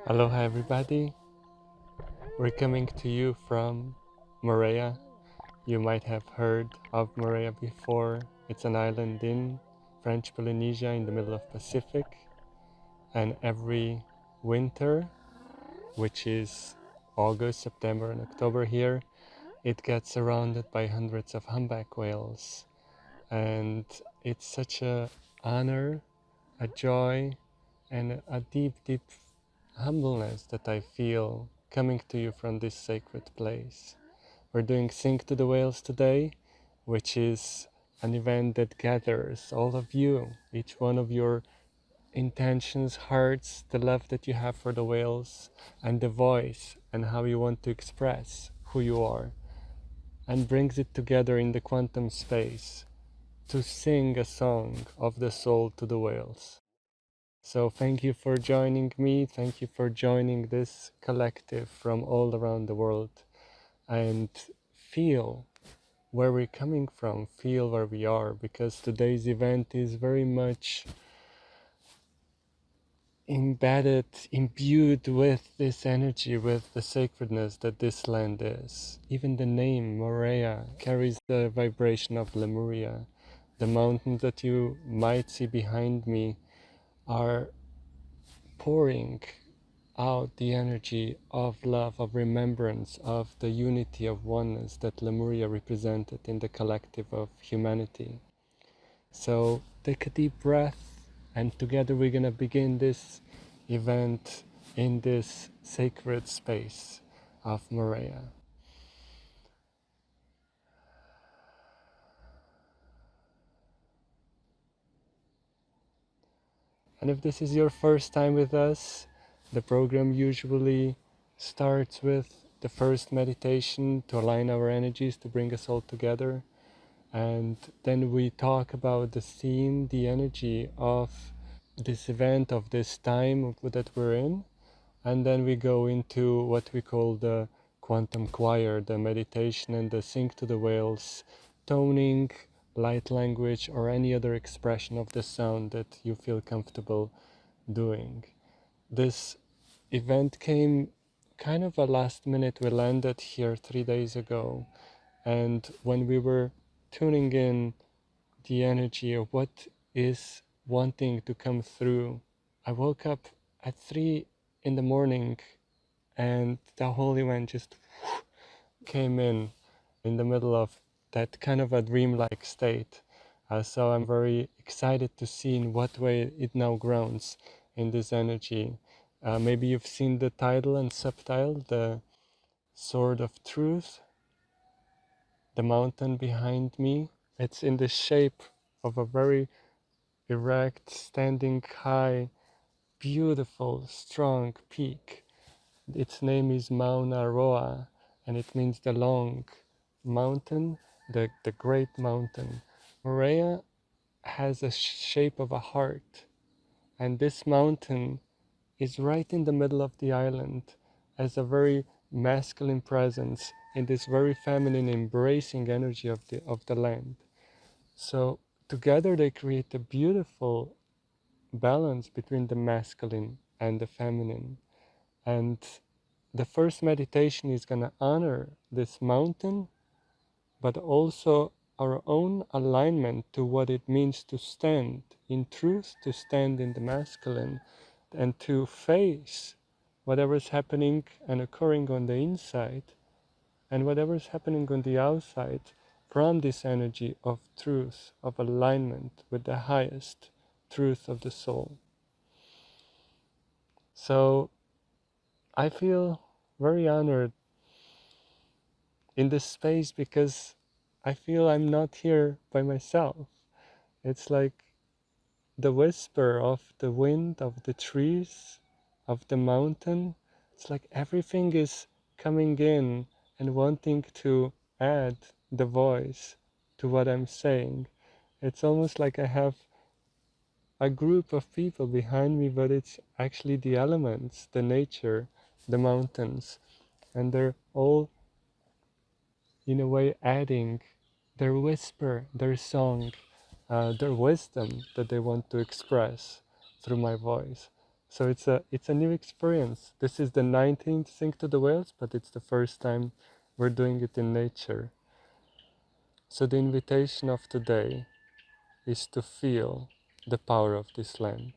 Aloha everybody, we're coming to you from Moorea. You might have heard of Moorea before. It's an island in French Polynesia in the middle of Pacific, and every winter, which is August, September and October here, it gets surrounded by hundreds of humpback whales, and it's such a honor, a joy, and a deep humbleness that I feel coming to you from this sacred place. We're doing Sing to the Whales today, which is an event that gathers all of you, each one of your intentions, hearts, the love that you have for the whales, and the voice and how you want to express who you are, and brings it together in the quantum space to sing a song of the soul to the whales. So thank you for joining me. Thank you for joining this collective from all around the world, and feel where we're coming from, feel where we are, because today's event is very much embedded, imbued with this energy, with the sacredness that this land is. Even the name Moorea carries the vibration of Lemuria. The mountains that you might see behind me are pouring out the energy of love, of remembrance, of the unity of oneness that Lemuria represented in the collective of humanity. So take a deep breath, and together we're going to begin this event in this sacred space of Moorea. And if this is your first time with us, the program usually starts with the first meditation to align our energies, to bring us all together. And then we talk about the theme, the energy of this event, of this time that we're in. And then we go into what we call the quantum choir, the meditation and the Sing to the Whales, toning, light language, or any other expression of the sound that you feel comfortable doing. This event came kind of a last minute. We landed here 3 days ago, and when we were tuning in the energy of what is wanting to come through, I woke up at 3 in the morning, and the whole event just came in the middle of that kind of a dreamlike state. So I'm very excited to see in what way it now grounds in this energy. Maybe you've seen the title and subtitle, the Sword of Truth, the mountain behind me. It's in the shape of a very erect, standing high, beautiful, strong peak. Its name is Mauna Roa, and it means the long mountain, the great mountain. Moorea has a shape of a heart, and this mountain is right in the middle of the island as a very masculine presence in this very feminine embracing energy of the land. So together they create a beautiful balance between the masculine and the feminine. And the first meditation is going to honor this mountain, but also our own alignment to what it means to stand in truth, to stand in the masculine, and to face whatever is happening and occurring on the inside and whatever is happening on the outside from this energy of truth, of alignment with the highest truth of the soul. So I feel very honored in this space because I feel I'm not here by myself. It's like the whisper of the wind, of the trees, of the mountain. It's like everything is coming in and wanting to add the voice to what I'm saying. It's almost like I have a group of people behind me, but it's actually the elements, the nature, the mountains, and they're all in a way adding their whisper, their song, their wisdom that they want to express through my voice. So it's a new experience. This is the 19th Sing to the Whales, but it's the first time we're doing it in nature. So the invitation of today is to feel the power of this land.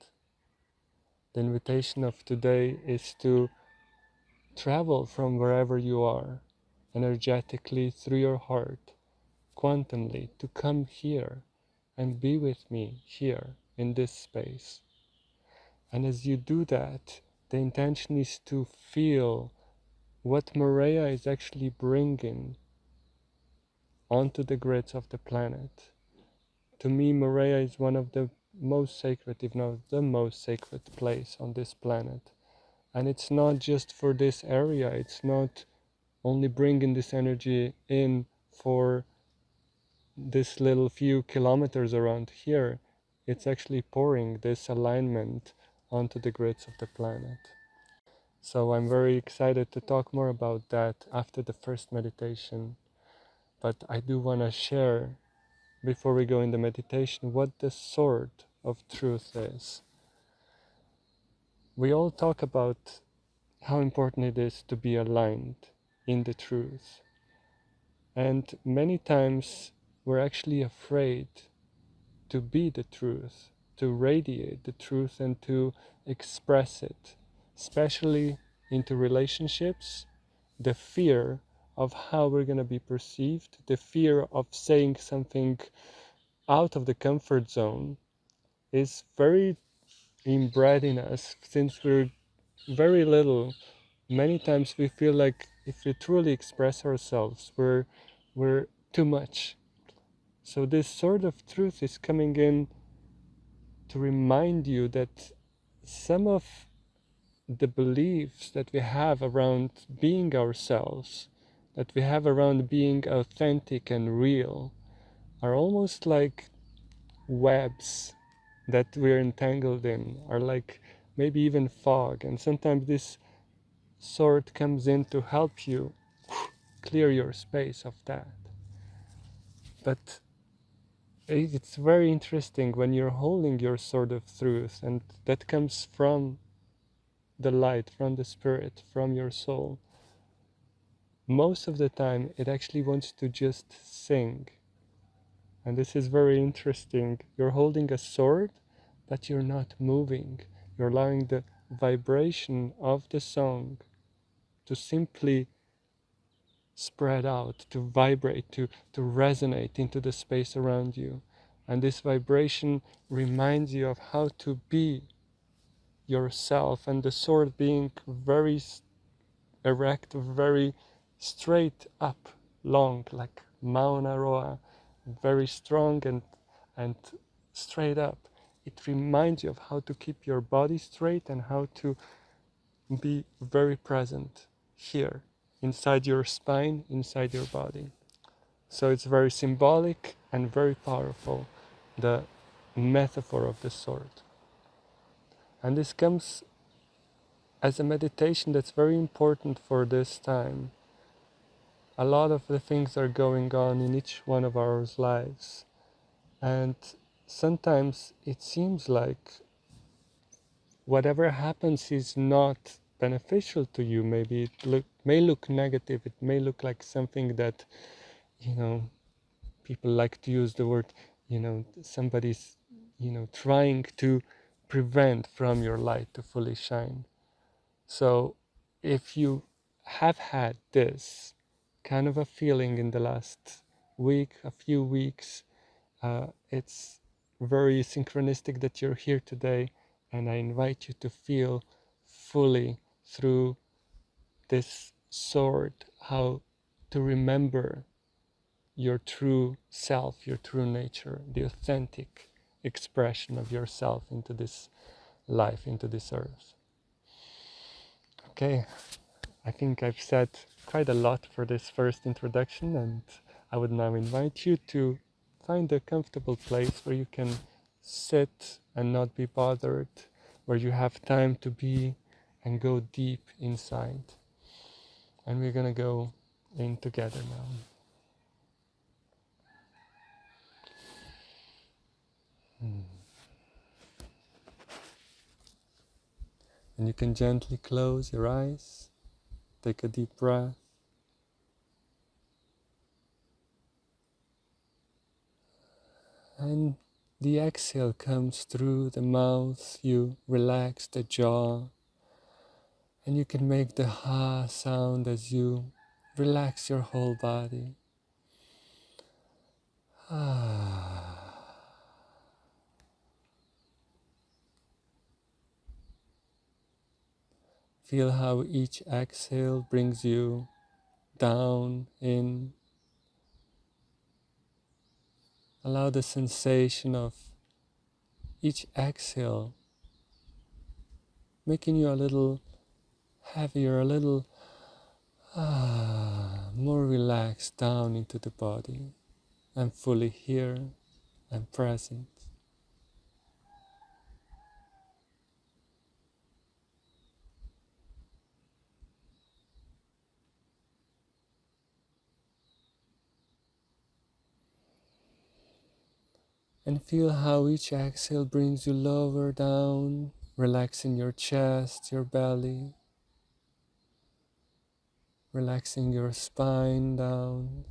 The invitation of today is to travel from wherever you are, energetically through your heart, quantumly, to come here and be with me here in this space. And as you do that, the intention is to feel what Moorea is actually bringing onto the grids of the planet. To me, Moorea is one of the most sacred, if not the most sacred place on this planet. And it's not just for this area, it's not only bringing this energy in for this little few kilometers around here, it's actually pouring this alignment onto the grids of the planet. So I'm very excited to talk more about that after the first meditation. But I do want to share, before we go in the meditation, what the sword of truth is. We all talk about how important it is to be aligned in the truth. And many times we're actually afraid to be the truth, to radiate the truth and to express it, especially into relationships. The fear of how we're going to be perceived, the fear of saying something out of the comfort zone is very inbred in us since we're very little. Many times we feel like if we truly express ourselves, we're too much. So this sort of truth is coming in to remind you that some of the beliefs that we have around being ourselves, that we have around being authentic and real, are almost like webs that we're entangled in, are like maybe even fog. And sometimes this sword comes in to help you clear your space of that. But it's very interesting when you're holding your sword of truth, and that comes from the light, from the spirit, from your soul. Most of the time, it actually wants to just sing. And this is very interesting. You're holding a sword, but you're not moving. You're allowing the vibration of the song to simply spread out, to vibrate, to resonate into the space around you. And this vibration reminds you of how to be yourself, and the sword being very erect, very straight up, long, like Mauna Roa, very strong and straight up. It reminds you of how to keep your body straight and how to be very present here, inside your spine, inside your body. So it's very symbolic and very powerful, the metaphor of the sword. And this comes as a meditation that's very important for this time. A lot of the things are going on in each one of our lives. And sometimes it seems like whatever happens is not beneficial to you. Maybe it may look negative. It may look like something that, people like to use the word, somebody's, trying to prevent from your light to fully shine. So if you have had this kind of a feeling in the last week, a few weeks, it's very synchronistic that you're here today, and I invite you to feel fully through this sword how to remember your true self, your true nature, the authentic expression of yourself into this life, into this earth. Okay, I think I've said quite a lot for this first introduction, and I would now invite you to find a comfortable place where you can sit and not be bothered, where you have time to be and go deep inside. And we're gonna go in together now. And you can gently close your eyes, take a deep breath. And the exhale comes through the mouth, you relax the jaw, and you can make the ha sound as you relax your whole body. Ah. Feel how each exhale brings you down, in. Allow the sensation of each exhale making you a little heavier, a little more relaxed down into the body. I'm fully here, I'm present. And feel how each exhale brings you lower down, relaxing your chest, your belly, relaxing your spine down.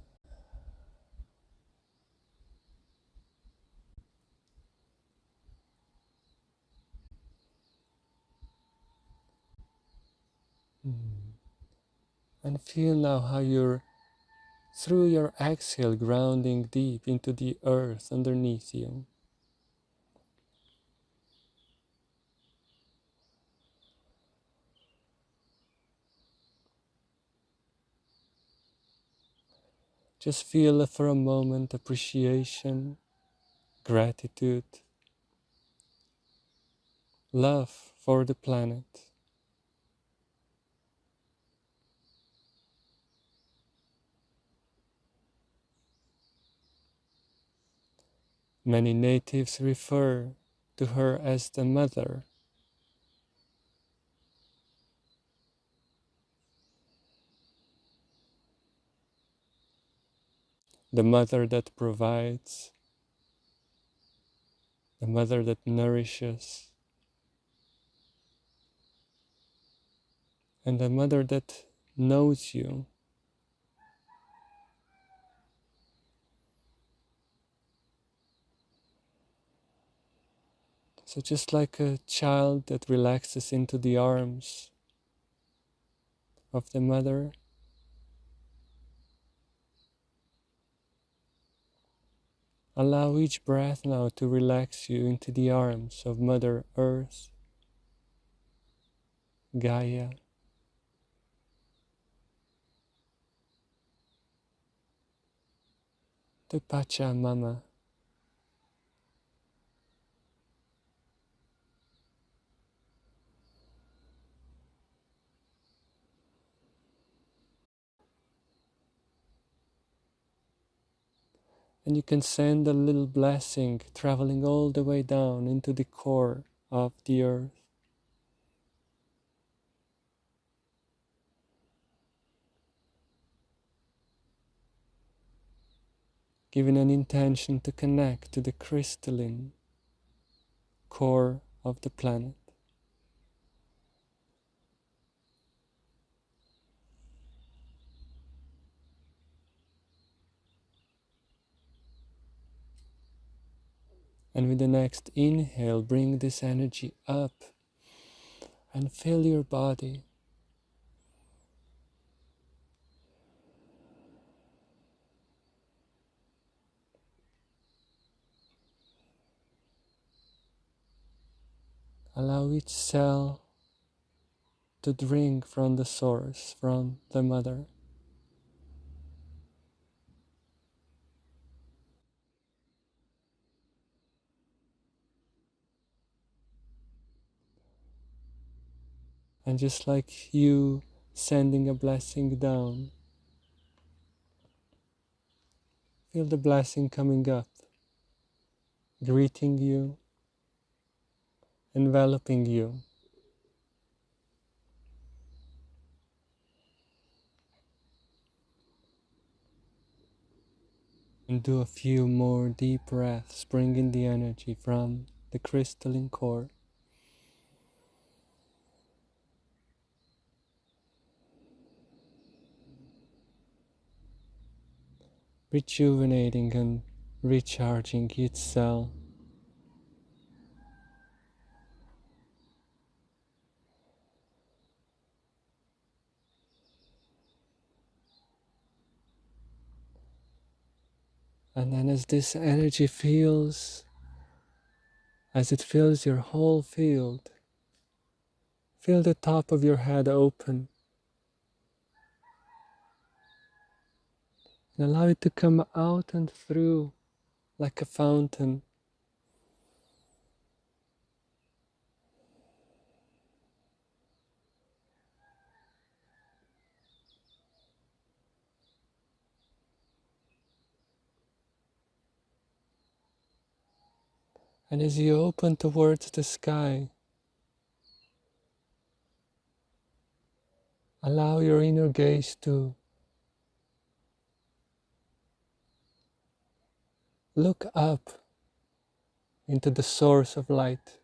And feel now how you're, through your exhale, grounding deep into the earth underneath you. Just feel for a moment appreciation, gratitude, love for the planet. Many natives refer to her as the mother. The mother that provides, the mother that nourishes, and the mother that knows you. So just like a child that relaxes into the arms of the mother, allow each breath now to relax you into the arms of Mother Earth, Gaia, the Pachamama. And you can send a little blessing traveling all the way down into the core of the earth. Giving an intention to connect to the crystalline core of the planet. And with the next inhale, bring this energy up and fill your body. Allow each cell to drink from the source, from the mother. And just like you sending a blessing down, feel the blessing coming up, greeting you, enveloping you. And do a few more deep breaths, bringing the energy from the crystalline core. rejuvenating and recharging each cell. And then as this energy as it fills your whole field, feel the top of your head open and allow it to come out and through like a fountain. And as you open towards the sky, allow your inner gaze to look up into the source of light.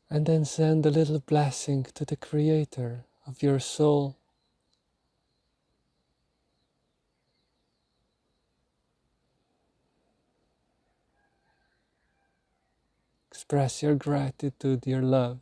And then send a little blessing to the Creator of your soul. Express your gratitude, your love.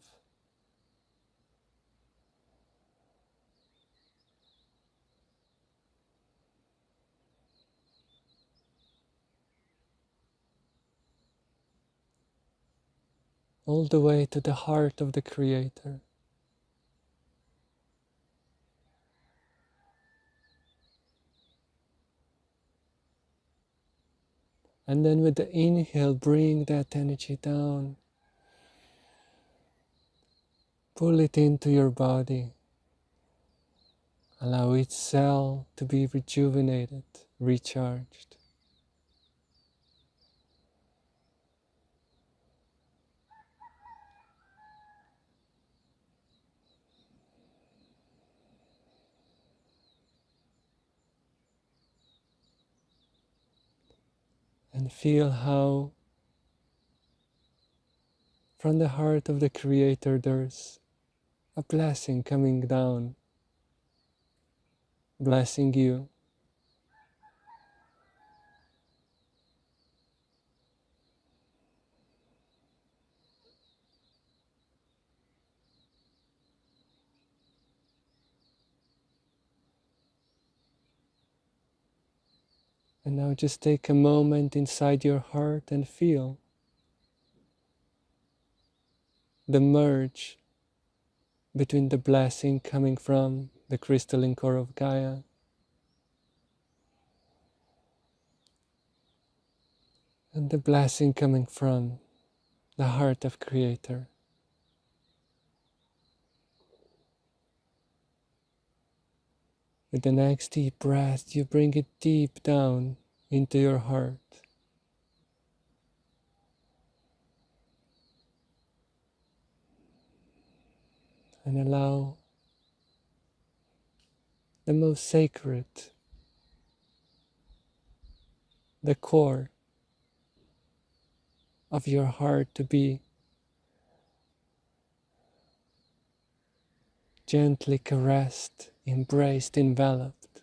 All the way to the heart of the Creator. And then with the inhale, bring that energy down. Pull it into your body. Allow each cell to be rejuvenated, recharged. And feel how from the heart of the Creator there's a blessing coming down, blessing you. And now just take a moment inside your heart and feel the merge between the blessing coming from the crystalline core of Gaia and the blessing coming from the heart of Creator. With the next deep breath, you bring it deep down into your heart. And allow the most sacred, the core of your heart to be gently caressed, embraced, enveloped.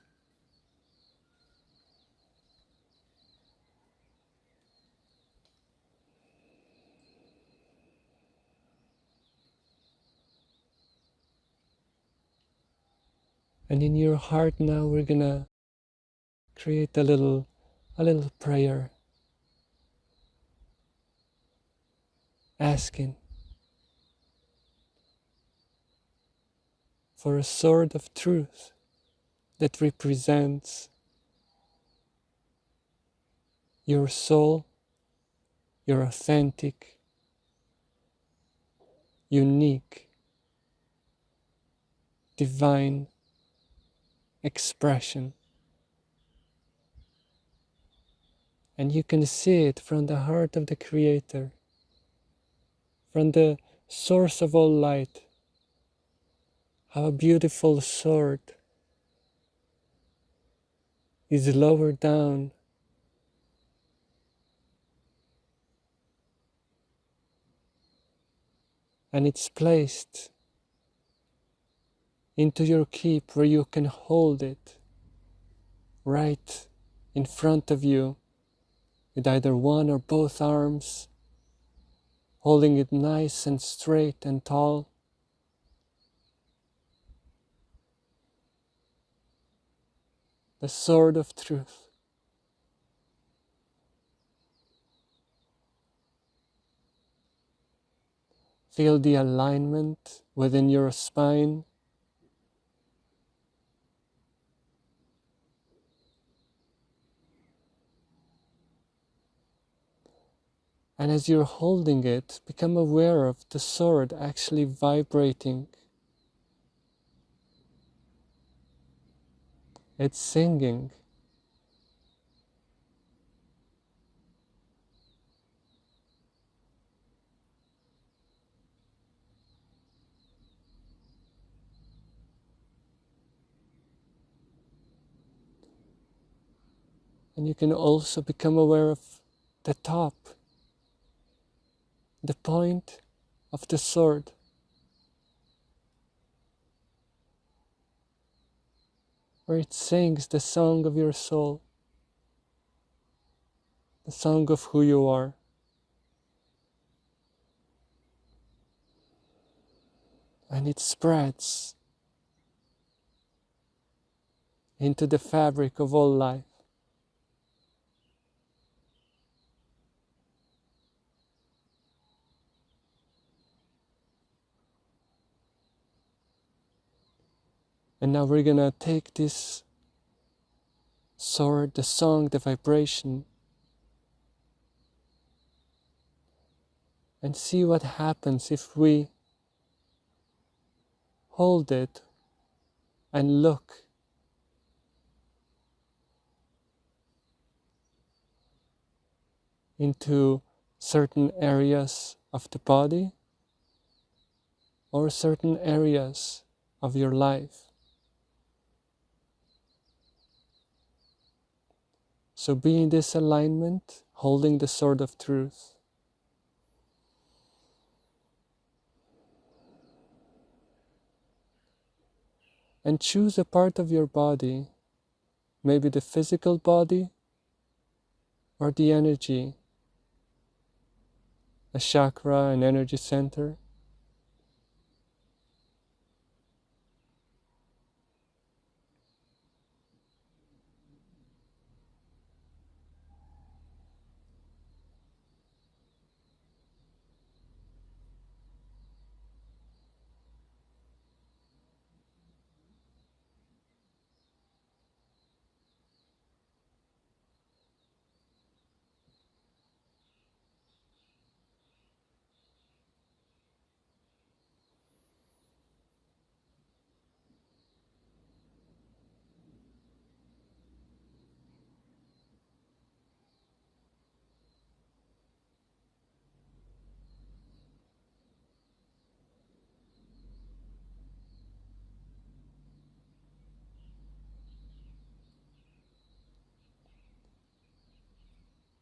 And in your heart now we're gonna create a little prayer asking for a sword of truth that represents your soul, your authentic, unique, divine expression. And you can see it from the heart of the Creator, from the source of all light. How a beautiful sword is lowered down and it's placed into your keep where you can hold it right in front of you with either one or both arms, holding it nice and straight and tall. The sword of truth. Feel the alignment within your spine. And as you're holding it, become aware of the sword actually vibrating. It's singing. And you can also become aware of the top, the point of the sword. Where it sings the song of your soul, the song of who you are. And it spreads into the fabric of all life. And now we're gonna take this sword, the song, the vibration, and see what happens if we hold it and look into certain areas of the body or certain areas of your life. So be in this alignment, holding the sword of truth. And choose a part of your body, maybe the physical body or the energy, a chakra, an energy center.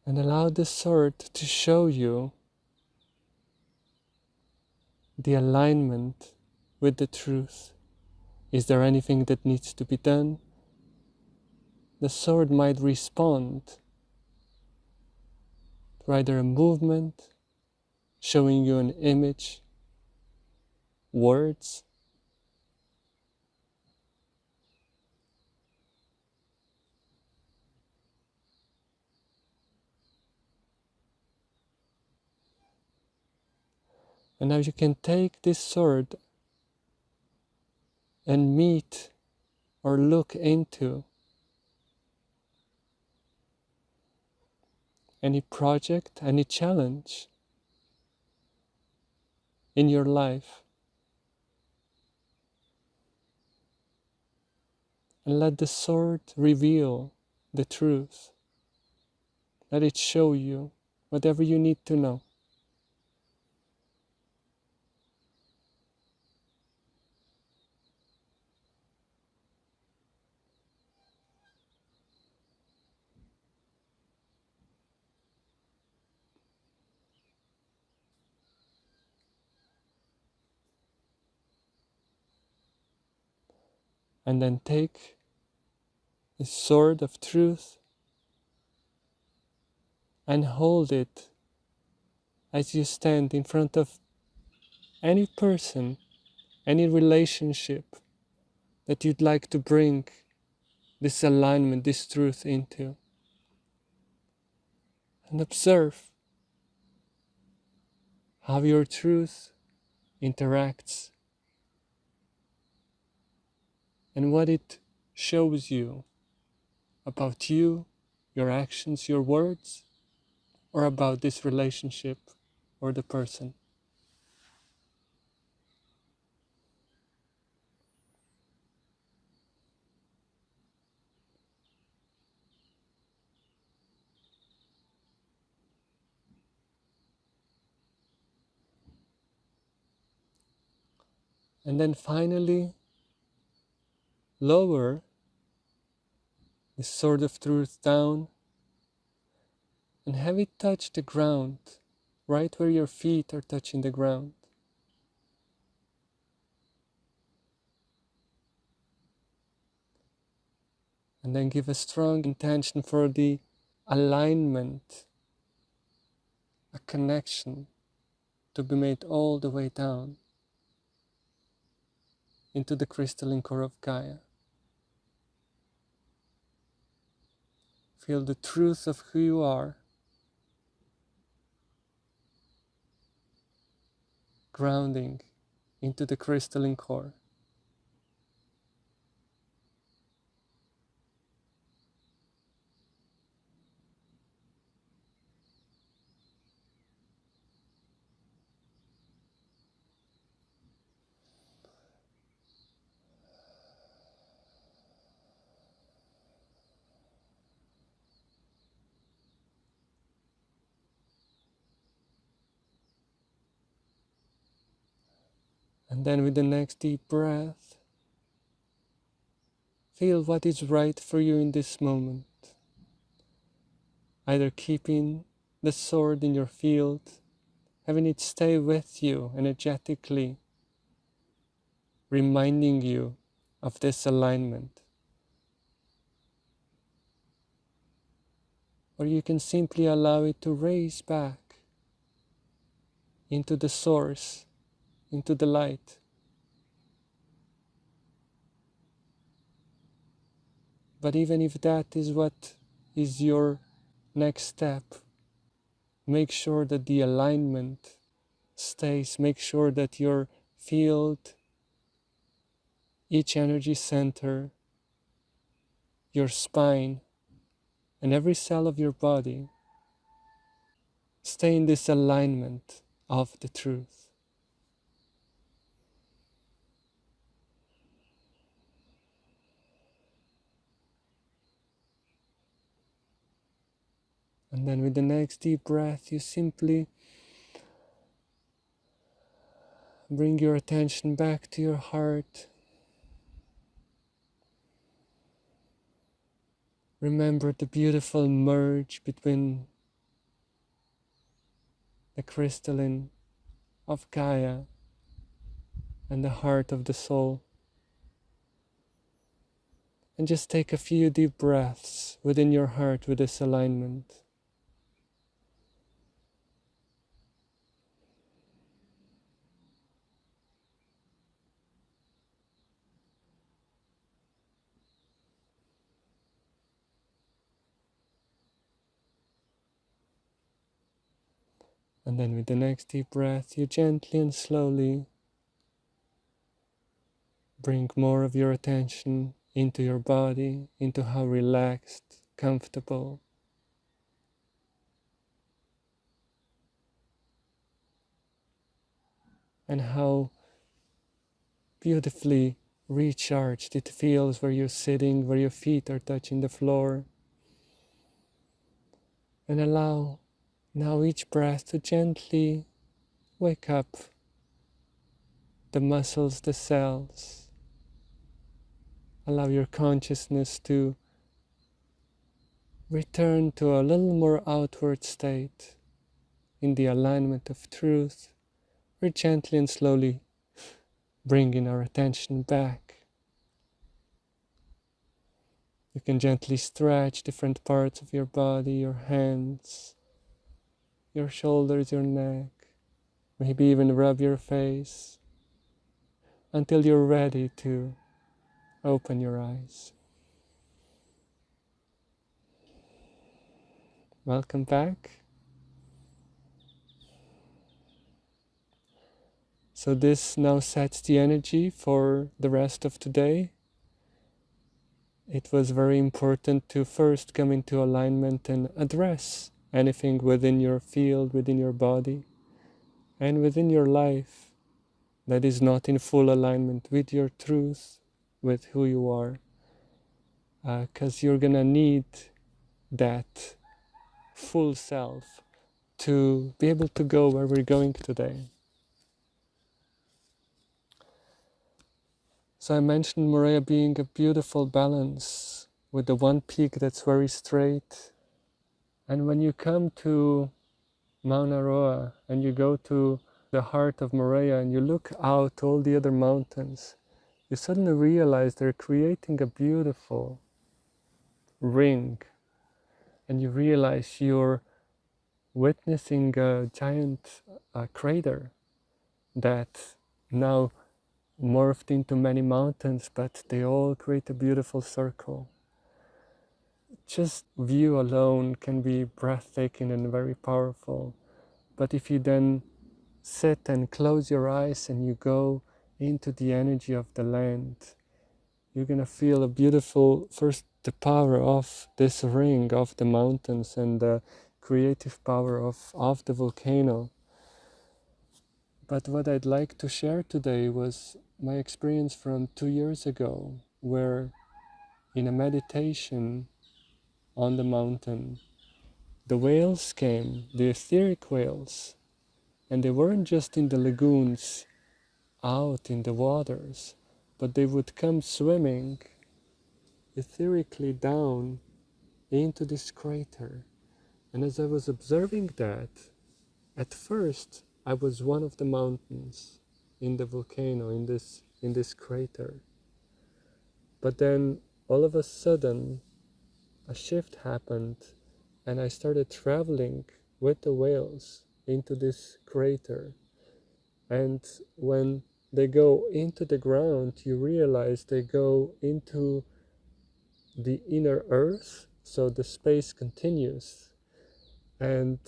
And allow the sword to show you the alignment with the truth. Is there anything that needs to be done? The sword might respond to either a movement, showing you an image, words, and now you can take this sword and meet or look into any project, any challenge in your life. And let the sword reveal the truth. Let it show you whatever you need to know. And then take the sword of truth and hold it as you stand in front of any person, any relationship that you'd like to bring this alignment, this truth into. And observe how your truth interacts and what it shows you about you, your actions, your words, or about this relationship or the person. And then finally, lower the sword of truth down and have it touch the ground, right where your feet are touching the ground. And then give a strong intention for the alignment, a connection to be made all the way down into the crystalline core of Gaia. Feel the truth of who you are grounding into the crystalline core. And then with the next deep breath, feel what is right for you in this moment. Either keeping the sword in your field, having it stay with you energetically, reminding you of this alignment. Or you can simply allow it to raise back into the source, into the light. But even if that is what is your next step, make sure that the alignment stays. Make sure that your field, each energy center, your spine, and every cell of your body stay in this alignment of the truth. And then with the next deep breath, you simply bring your attention back to your heart. Remember the beautiful merge between the crystalline of Gaia and the heart of the soul. And just take a few deep breaths within your heart with this alignment. And then with the next deep breath, you gently and slowly bring more of your attention into your body, into how relaxed, comfortable, and how beautifully recharged it feels where you're sitting, where your feet are touching the floor. And allow now each breath to gently wake up the muscles, the cells. Allow your consciousness to return to a little more outward state in the alignment of truth. We're gently and slowly bringing our attention back You can gently stretch different parts of your body, your hands, your shoulders, your neck, maybe even rub your face until you're ready to open your eyes. Welcome back. So this now sets the energy for the rest of today. It was very important to first come into alignment and address anything within your field, within your body, and within your life that is not in full alignment with your truth, with who you are. Because you're gonna need that full self to be able to go where we're going today. So I mentioned Moorea being a beautiful balance with the one peak that's very straight. And when you come to Mauna Roa and you go to the heart of Moorea and you look out all the other mountains, you suddenly realize they're creating a beautiful ring, and you realize you're witnessing a giant crater that now morphed into many mountains, but they all create a beautiful circle. Just view alone can be breathtaking and very powerful, but if you then sit and close your eyes and you go into the energy of the land, you're gonna feel a beautiful, first the power of this ring of the mountains and the creative power of the volcano. But what I'd like to share today was my experience from 2 years ago, where in a meditation on the mountain, the whales came, the etheric whales, and they weren't just in the lagoons out in the waters, but they would come swimming etherically down into this crater. And as I was observing that, at first I was one of the mountains in the volcano, in this crater. But then all of a sudden a shift happened and I started traveling with the whales into this crater. And when they go into the ground, you realize they go into the inner earth, so the space continues. And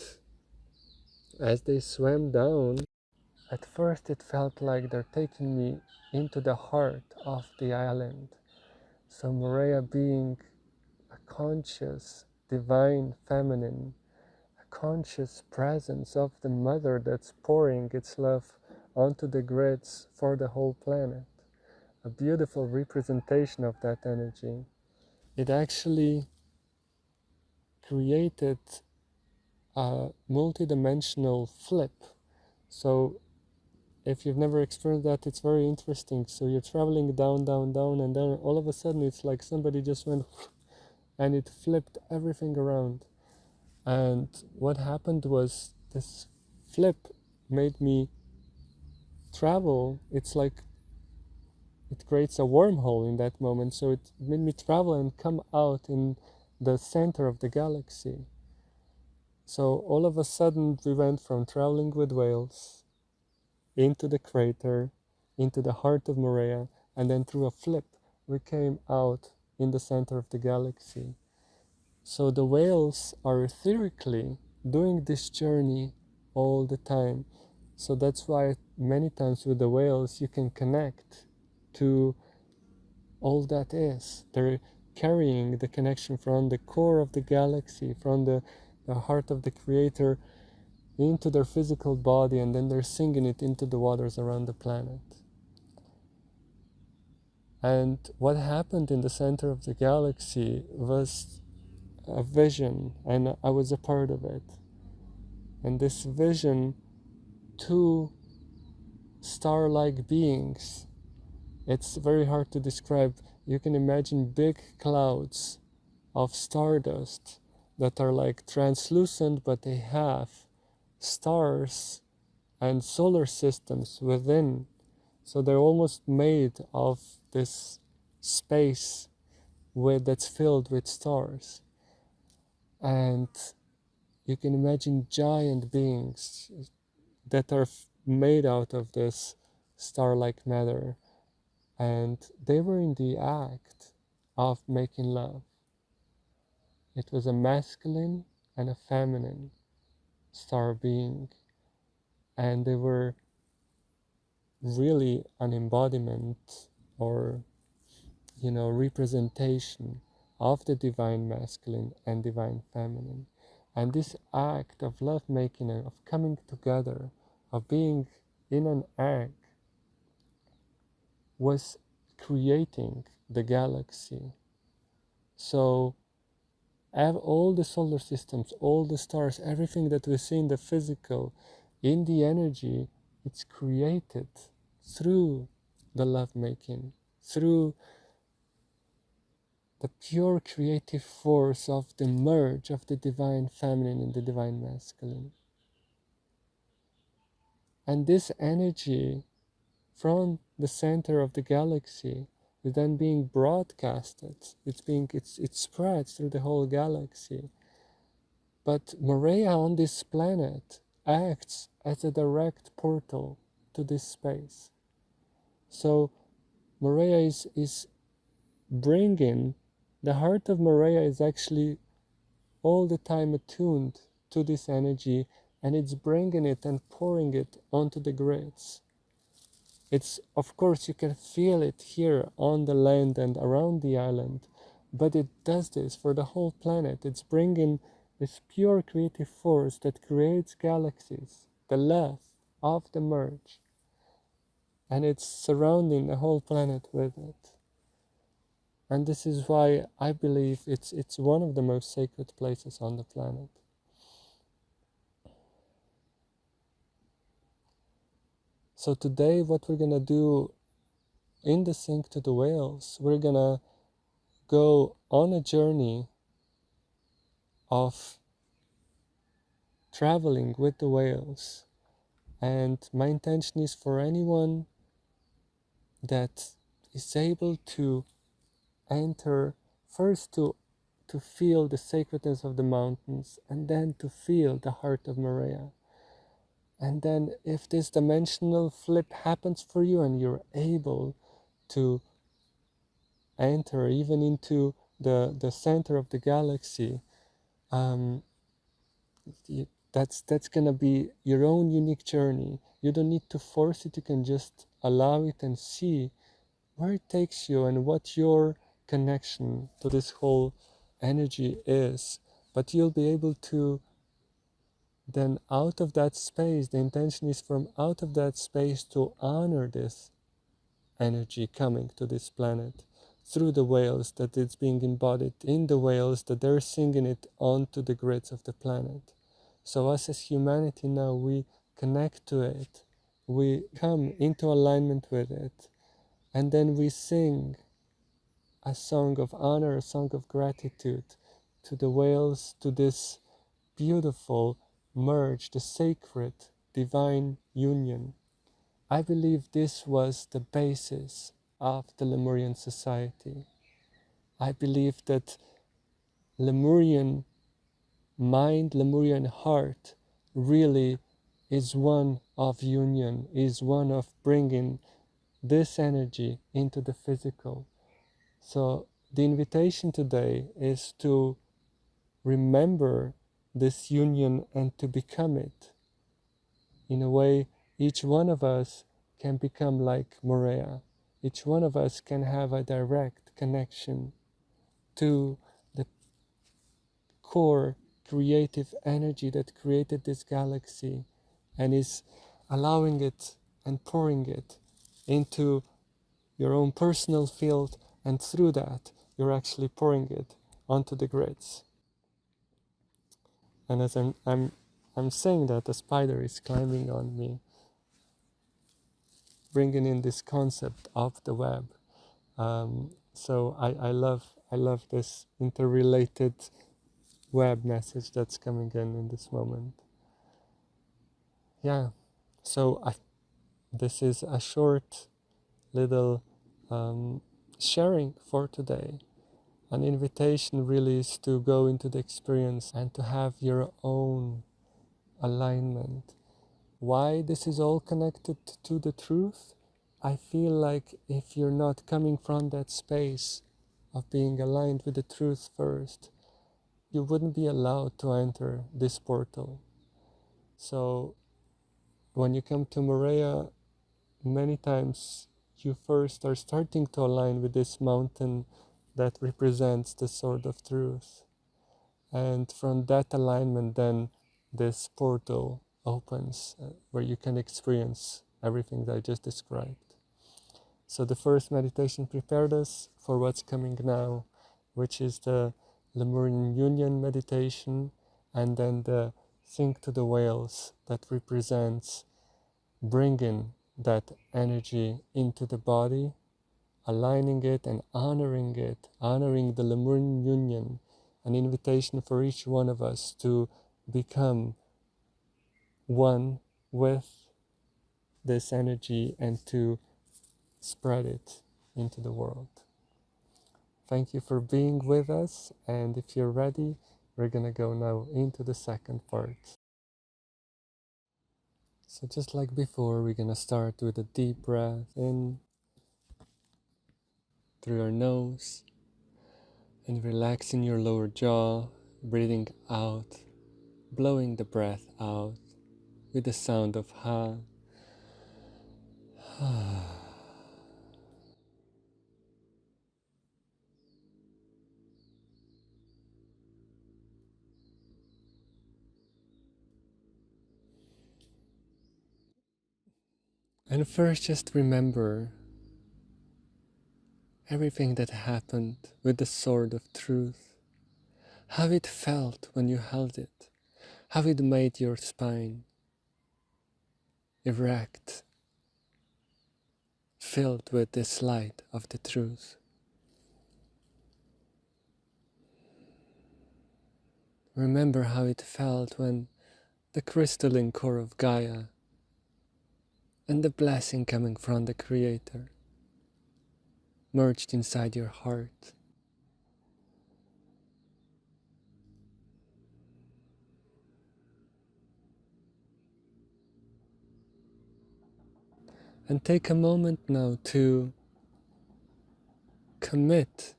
as they swam down, at first it felt like they're taking me into the heart of the island. So Moorea being a conscious, divine feminine, a conscious presence of the mother that's pouring its love onto the grids for the whole planet. A beautiful representation of that energy. It actually created a multidimensional flip. So if you've never experienced that, it's very interesting. So you're traveling down, down, down, and then all of a sudden it's like somebody just went and it flipped everything around. And what happened was this flip made me travel. It's like it creates a wormhole in that moment. So it made me travel and come out in the center of the galaxy. So all of a sudden we went from traveling with whales into the crater, into the heart of Moorea, and then through a flip we came out in the center of the galaxy. So the whales are etherically doing this journey all the time. So that's why many times with the whales you can connect to all that is. They're carrying the connection from the core of the galaxy, from the heart of the creator into their physical body, and then they're singing it into the waters around the planet. And what happened in the center of the galaxy was a vision, and I was a part of it. And this vision, two star-like beings, it's very hard to describe. You can imagine big clouds of stardust that are like translucent, but they have stars and solar systems within. So they're almost made of this space that's filled with stars. And you can imagine giant beings that are made out of this star-like matter, and they were in the act of making love. It was a masculine and a feminine star being, and they were really an embodiment, or representation of the divine masculine and divine feminine. And this act of love making and of coming together, of being in an egg, was creating the galaxy. So all the solar systems, all the stars, everything that we see in the physical, in the energy, it's created through the love making, through the pure creative force of the merge of the divine feminine and the divine masculine. And this energy from the center of the galaxy is then being broadcasted. It spreads through the whole galaxy. But Moorea on this planet acts as a direct portal to this space. So Moorea is bringing, the heart of Moorea is actually all the time attuned to this energy, and it's bringing it and pouring it onto the grids. It's, of course, you can feel it here on the land and around the island, but it does this for the whole planet. It's bringing this pure creative force that creates galaxies, the love of the merge, and it's surrounding the whole planet with it. And this is why I believe it's one of the most sacred places on the planet. So today what we're gonna do in the Sync to the Whales, we're gonna go on a journey of traveling with the whales. And my intention is for anyone that is able to enter, first to feel the sacredness of the mountains, and then to feel the heart of Moorea. And then if this dimensional flip happens for you and you're able to enter even into the center of the galaxy, that's gonna be your own unique journey. You don't need to force it, you can just allow it and see where it takes you and what your connection to this whole energy is. But you'll be able to then, out of that space, the intention is from out of that space to honor this energy coming to this planet through the whales, that it's being embodied in the whales, that they're singing it onto the grids of the planet. So us as humanity now, we connect to it, we come into alignment with it, and then we sing a song of honor, a song of gratitude to the whales, to this beautiful merge, the sacred divine union. I believe this was the basis of the Lemurian society. I believe that Lemurian mind, Lemurian heart really is one of union, is one of bringing this energy into the physical. So the invitation today is to remember this union and to become it. In a way, each one of us can become like Moorea. Each one of us can have a direct connection to the core creative energy that created this galaxy and is allowing it and pouring it into your own personal field, and through that you're actually pouring it onto the grids. And as I'm saying that, a spider is climbing on me, bringing in this concept of the web. So I love this interrelated web message that's coming in this moment. Yeah, so this is a short little sharing for today. An invitation really is to go into the experience and to have your own alignment. Why this is all connected to the truth? I feel like if you're not coming from that space of being aligned with the truth first, you wouldn't be allowed to enter this portal. So when you come to Moorea, many times you first are starting to align with this mountain that represents the sword of truth. And from that alignment, then this portal opens where you can experience everything that I just described. So the first meditation prepared us for what's coming now, which is the Lemurian Union Meditation, and then the Think to the Whales that represents bringing that energy into the body, aligning it and honoring it, honoring the Lemurian Union, an invitation for each one of us to become one with this energy and to spread it into the world. Thank you for being with us, and if you're ready, we're gonna go now into the second part. So just like before, we're gonna start with a deep breath in through your nose and relaxing your lower jaw, breathing out, blowing the breath out with the sound of ha. And first, just remember everything that happened with the sword of truth, how it felt when you held it, how it made your spine erect, filled with this light of the truth. Remember how it felt when the crystalline core of Gaia and the blessing coming from the Creator merged inside your heart. And take a moment now to commit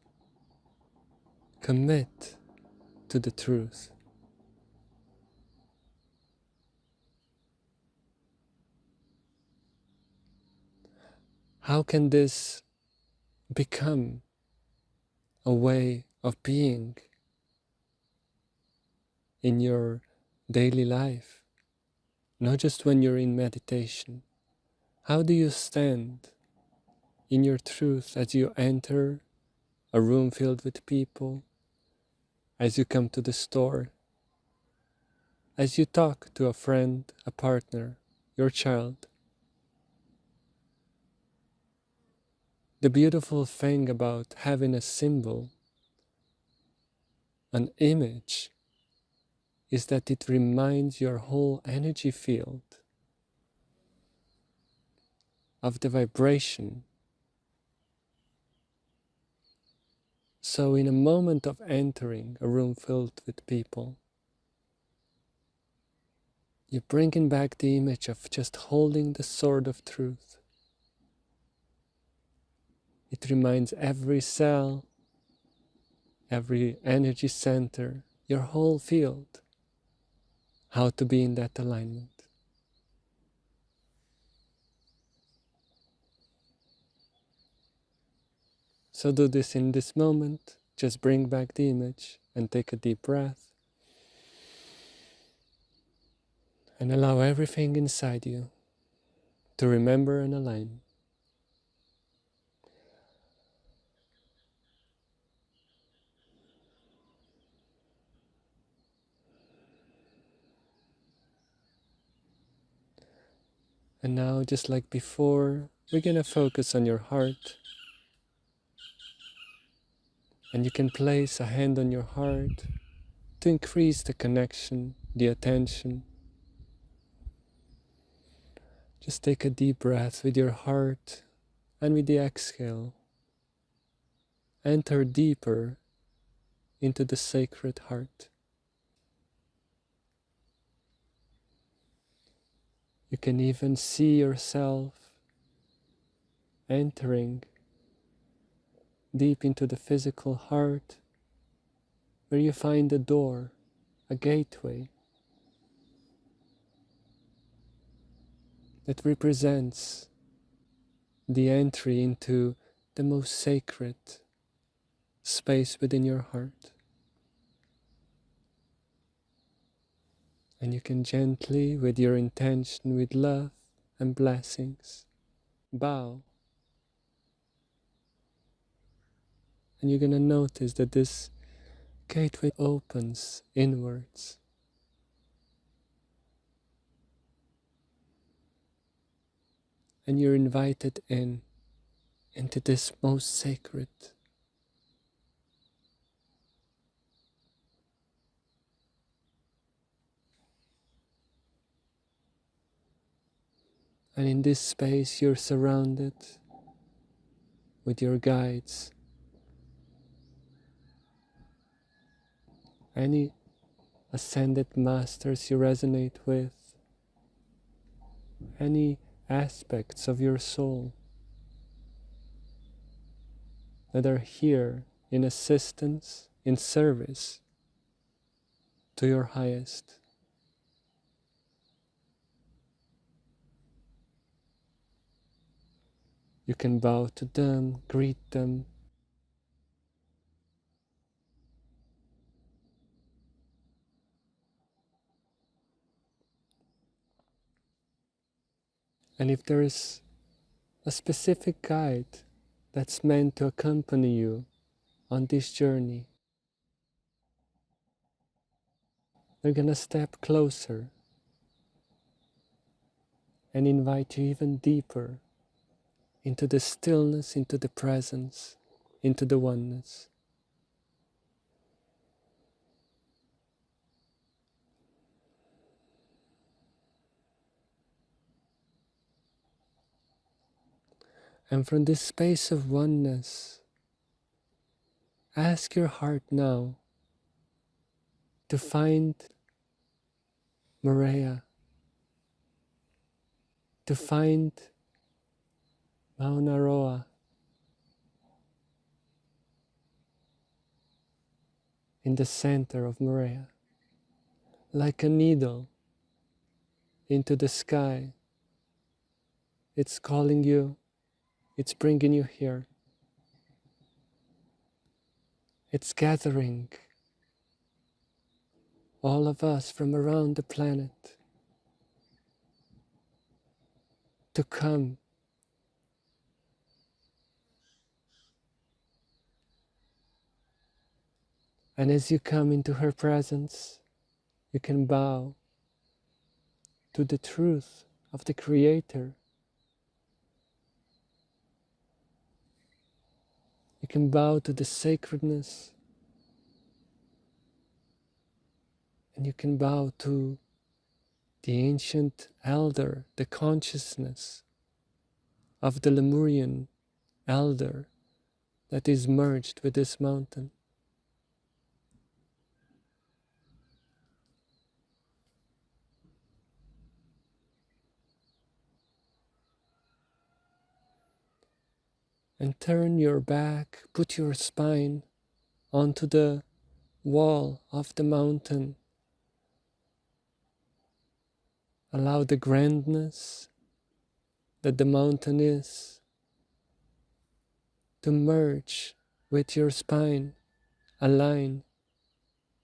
to the truth. How can this become a way of being in your daily life, not just when you're in meditation? How do you stand in your truth as you enter a room filled with people, as you come to the store, as you talk to a friend, a partner, your child? The beautiful thing about having a symbol, an image, is that it reminds your whole energy field of the vibration. So in a moment of entering a room filled with people, you're bringing back the image of just holding the sword of truth. It reminds every cell, every energy center, your whole field, how to be in that alignment. So do this in this moment. Just bring back the image and take a deep breath. And allow everything inside you to remember and align. And now, just like before, we're going to focus on your heart. And you can place a hand on your heart to increase the connection, the attention. Just take a deep breath with your heart, and with the exhale, enter deeper into the sacred heart. You can even see yourself entering deep into the physical heart, where you find a door, a gateway that represents the entry into the most sacred space within your heart. And you can gently, with your intention, with love and blessings, bow. And you're going to notice that this gateway opens inwards. And you're invited into this most sacred. And in this space you're surrounded with your guides, any ascended masters you resonate with, any aspects of your soul that are here in assistance, in service to your highest. You can bow to them, greet them, and if there is a specific guide that's meant to accompany you on this journey, they're gonna step closer and invite you even deeper into the stillness, into the presence, into the oneness. And from this space of oneness, ask your heart now to find Moorea, to find Mauna Roa in the center of Moorea, like a needle into the sky. It's calling you, it's bringing you here. It's gathering all of us from around the planet to come and as you come into her presence, you can bow to the truth of the Creator. You can bow to the sacredness, and you can bow to the ancient elder, the consciousness of the Lemurian elder that is merged with this mountain. And turn your back, put your spine onto the wall of the mountain. Allow the grandness that the mountain is to merge with your spine, align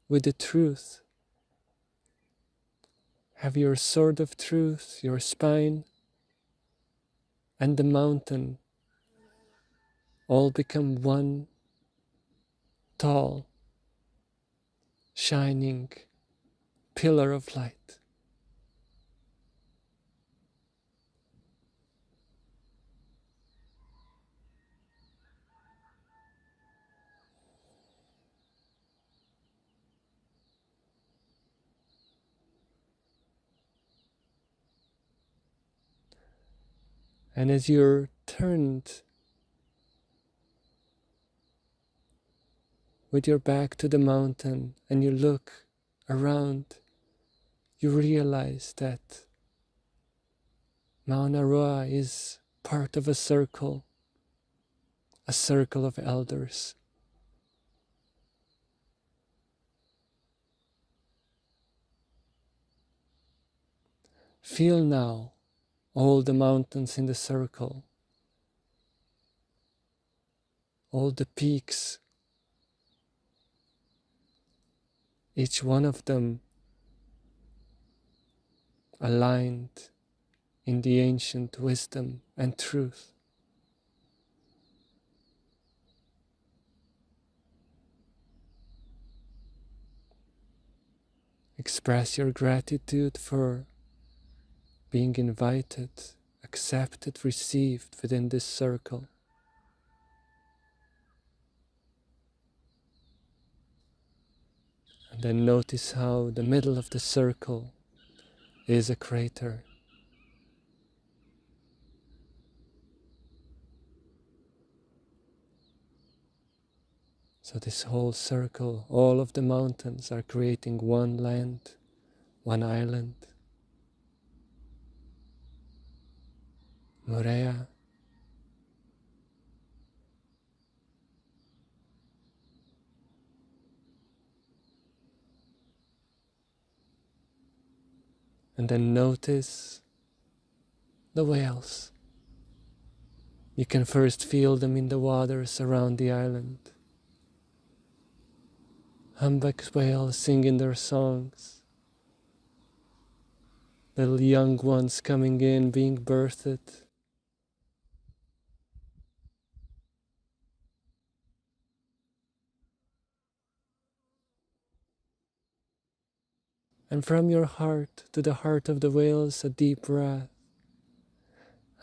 with the truth. Have your sword of truth, your spine, and the mountain all become one tall, shining pillar of light. And as you're turned with your back to the mountain and you look around, you realize that Mauna Roa is part of a circle of elders. Feel now all the mountains in the circle, all the peaks, each one of them aligned in the ancient wisdom and truth. Express your gratitude for being invited, accepted, received within this circle. And then notice how the middle of the circle is a crater. So this whole circle, all of the mountains are creating one land, one island. Moorea. And then notice the whales. You can first feel them in the waters around the island. Humpback whales singing their songs. Little young ones coming in, being birthed. And from your heart to the heart of the whales, a deep breath.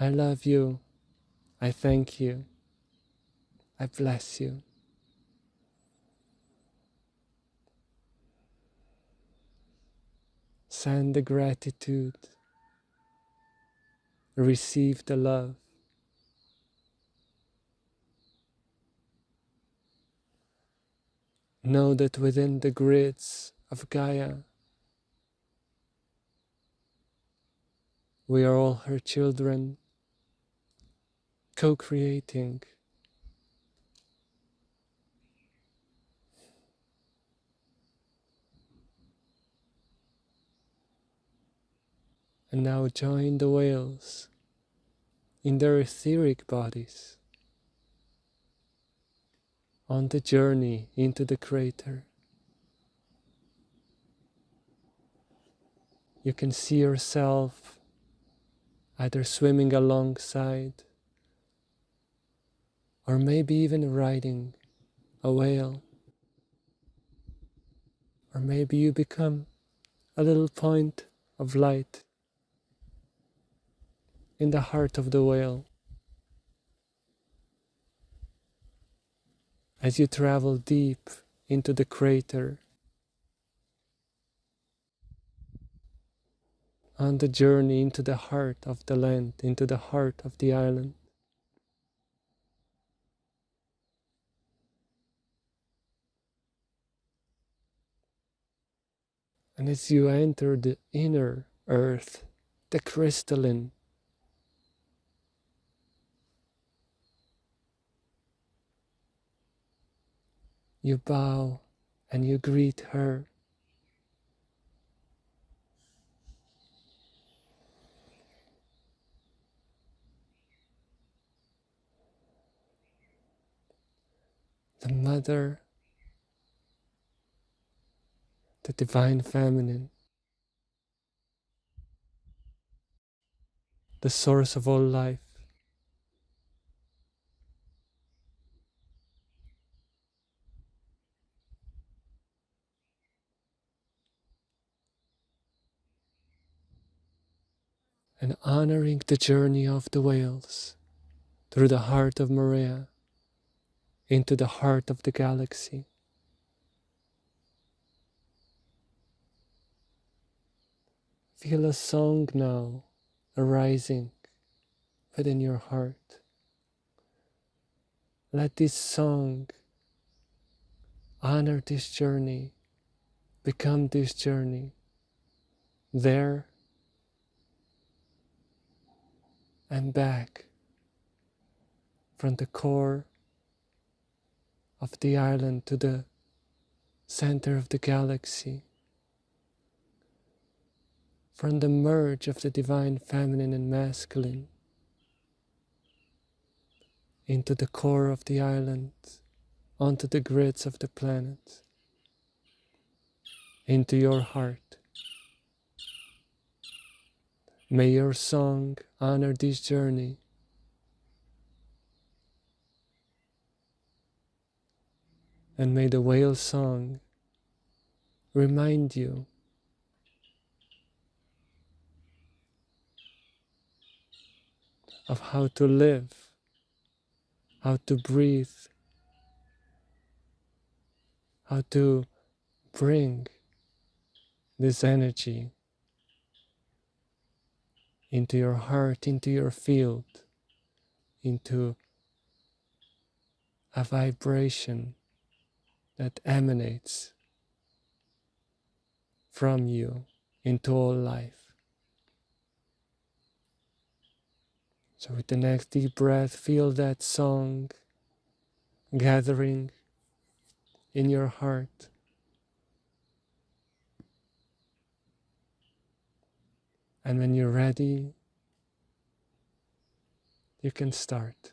I love you. I thank you. I bless you. Send the gratitude. Receive the love. Know that within the grids of Gaia, we are all her children, co-creating. And now join the whales in their etheric bodies on the journey into the crater. You can see yourself either swimming alongside or maybe even riding a whale. Or maybe you become a little point of light in the heart of the whale. As you travel deep into the crater, on the journey into the heart of the land, into the heart of the island. And as you enter the inner earth, the crystalline, you bow and you greet her. The mother, the divine feminine, the source of all life. And honoring the journey of the whales through the heart of Moorea into the heart of the galaxy. Feel a song now arising within your heart. Let this song Honor this journey, become this journey, there and back, from the core of the island to the center of the galaxy, from the merge of the divine feminine and masculine into the core of the island, onto the grids of the planet, into your heart. May your song honor this journey. And may the whale song remind you of how to live, how to breathe, how to bring this energy into your heart, into your field, into a vibration that emanates from you into all life. So with the next deep breath, feel that song gathering in your heart. And when you're ready, you can start.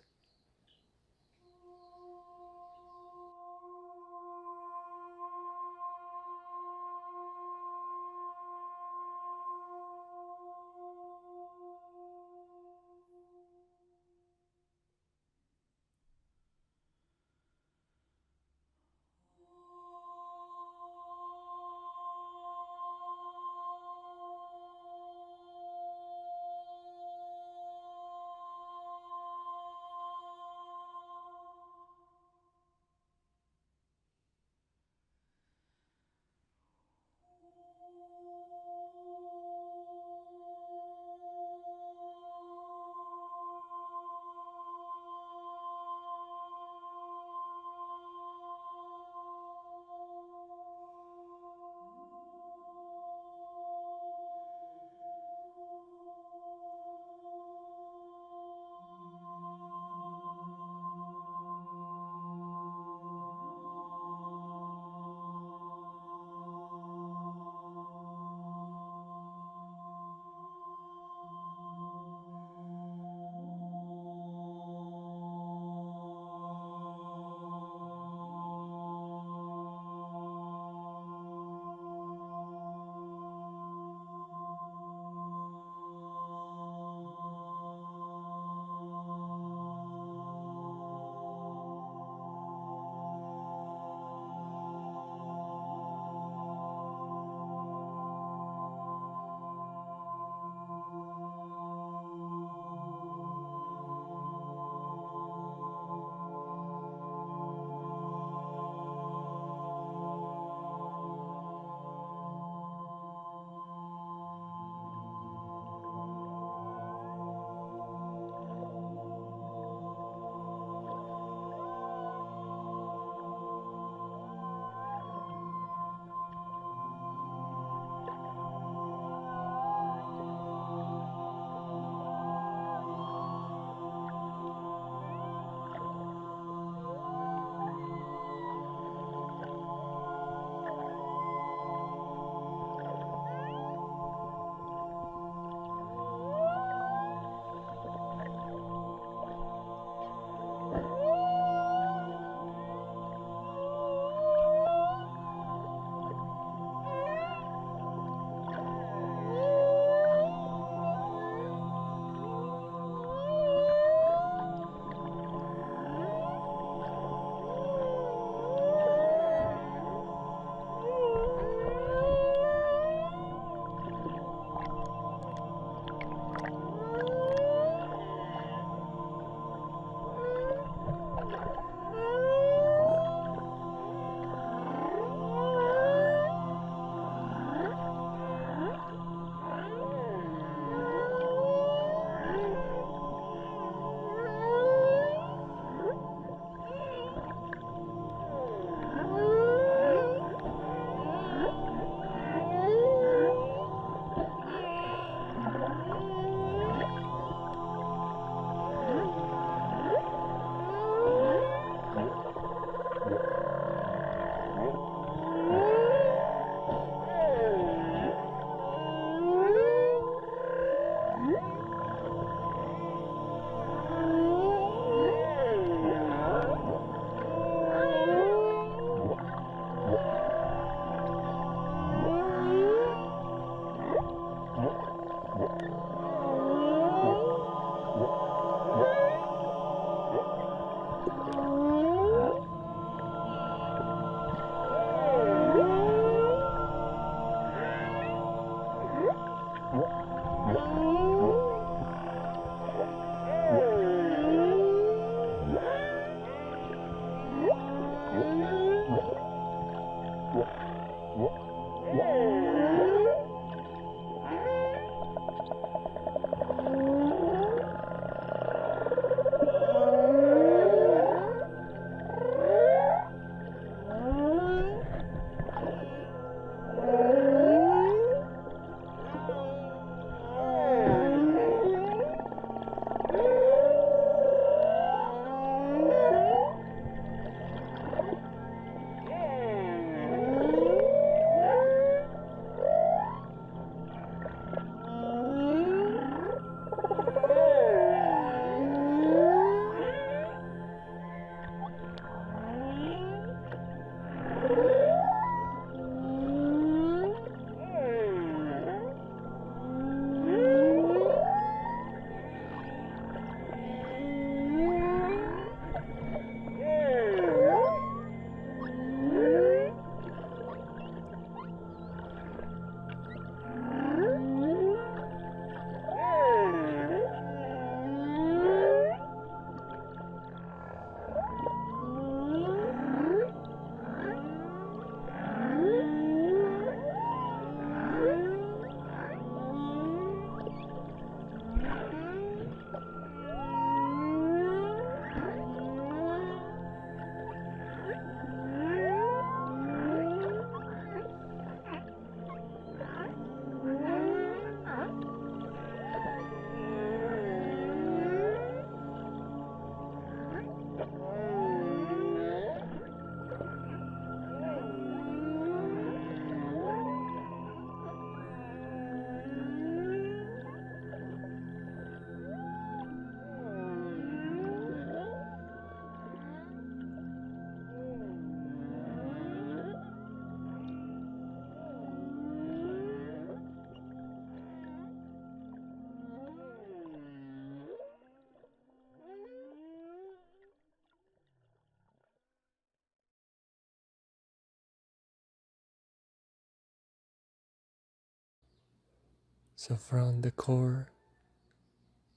So from the core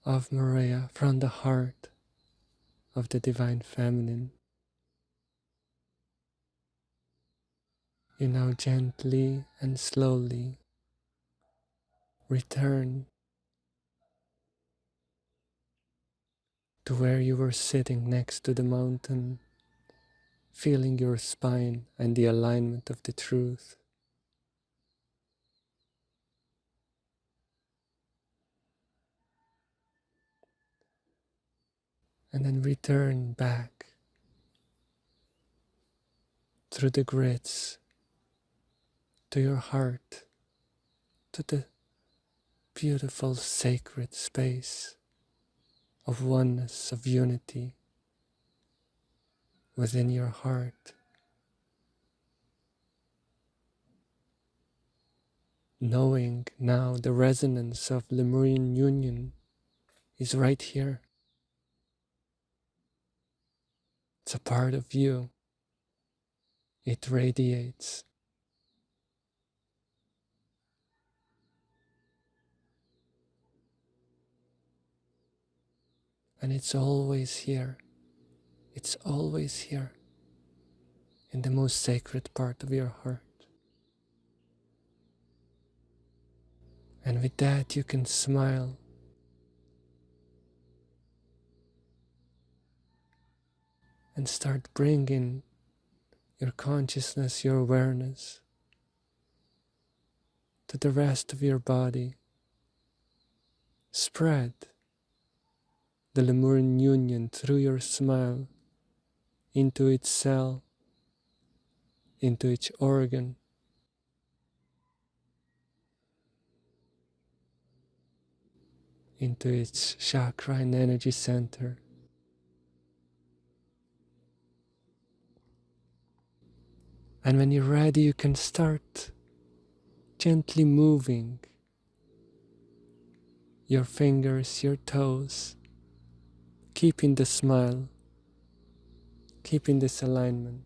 of Moorea, from the heart of the Divine Feminine, you now gently and slowly return to where you were sitting next to the mountain, feeling your spine and the alignment of the truth. And then return back through the grids to your heart, to the beautiful sacred space of oneness, of unity within your heart, knowing now the resonance of Lemurian Union is right here. It's a part of you. It radiates. And it's always here. It's always here in the most sacred part of your heart. And with that you can smile and start bringing your consciousness, your awareness to the rest of your body. Spread the Lemurian Union through your smile into each cell, into each organ, into each chakra and energy center. And when you're ready, you can start gently moving your fingers, your toes, keeping the smile, keeping this alignment.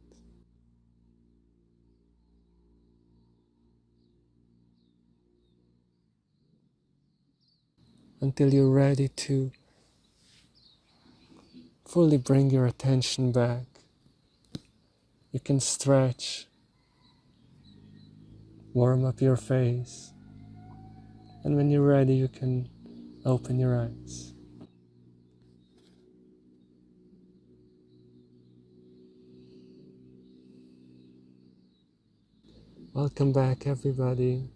Until you're ready to fully bring your attention back. You can stretch, warm up your face, and when you're ready, you can open your eyes. Welcome back, everybody.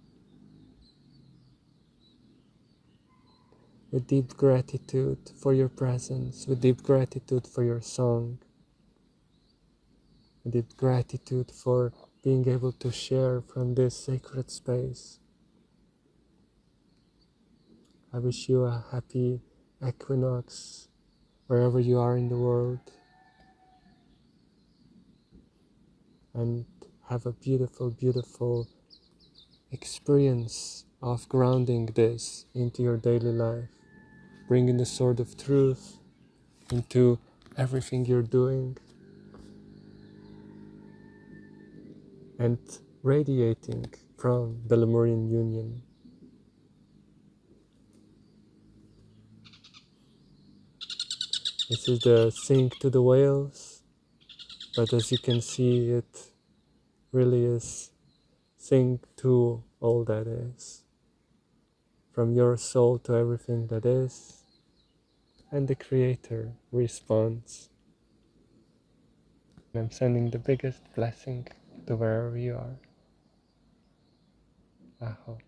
With deep gratitude for your presence, with deep gratitude for your song, with deep gratitude for being able to share from this sacred space. I wish you a happy equinox wherever you are in the world, and have a beautiful, beautiful experience of grounding this into your daily life, bringing the sword of truth into everything you're doing, and radiating from the Lemurian Union. This is the sing to the whales, but as you can see, it really is sing to all that is, from your soul to everything that is, and the Creator responds. I'm sending the biggest blessing to wherever you are. Aho.